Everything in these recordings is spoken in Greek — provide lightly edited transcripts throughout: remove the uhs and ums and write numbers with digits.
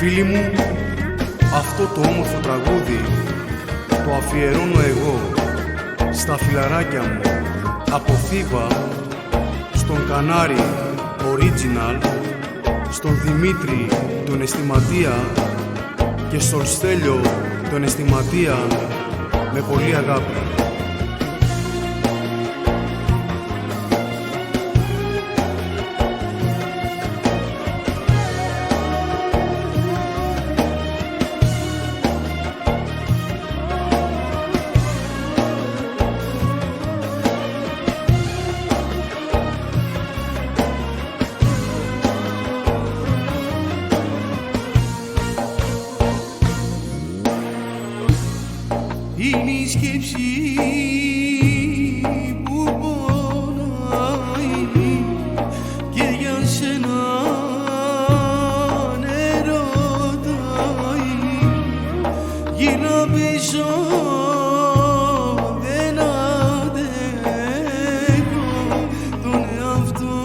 Φίλοι μου, αυτό το όμορφο τραγούδι το αφιερώνω εγώ στα φιλαράκια μου από Θήβα, στον Κανάρη Original, στον Δημήτρη τον Αισθηματία και στον Στέλιο τον Αισθηματία, με πολύ αγάπη. Είναι η σκέψη που πονάει και για σένα ερωτάει. Γύρω πίσω δεν αντέχω, τον εαυτό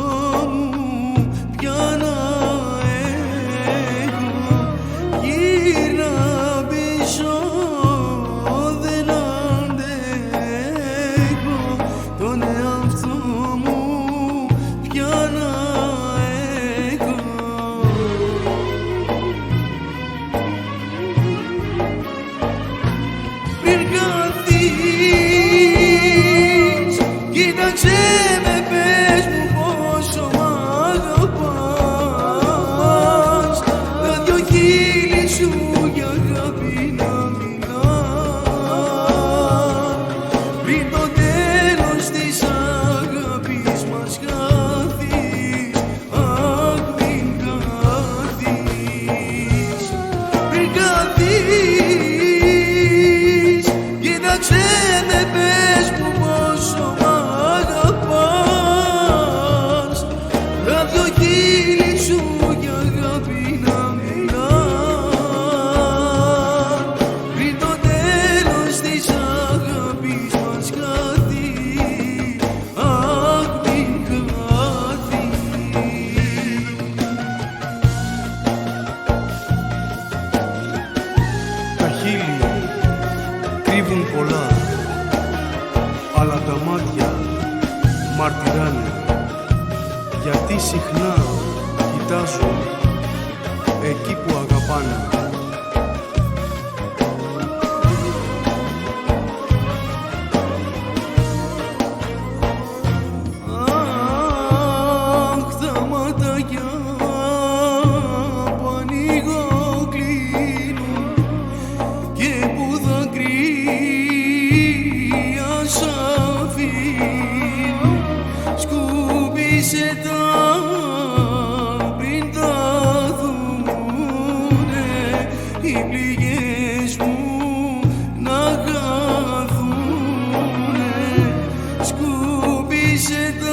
μου πια να έχω. Γύρω πίσω τον εαυτό μου πια να έχω. Πριν καθείς, κοίταξε με, πες μου πόσο μ' αγαπάς. Τα δυο χείλη σου για αγάπη να μιλά. Πριν το τέλος της αγάπης μας χάθεις, αχ μην χάθεις. Πριν καθείς, κοίταξε με, πες μου πόσο μ' αγαπάς. Τα δυο χείλη σου για αγάπη να μιλά. Πριν το τέλος της αγάπης μας χάθεις, αχ μην χάθεις. Τα χείλη κρύβουν πολλά, αλλά τα μάτια μαρτυράνε, γιατί συχνά κοιτάζουν εκεί που αγαπάνε. Αχ, τα ματάκια που ανοίγω κλείνουν και που δακρύα σ' αφήνουν. Σκούπισε τα πριν δοθούνε οι πληγές μου να χαθούνε. Σκούπισε τα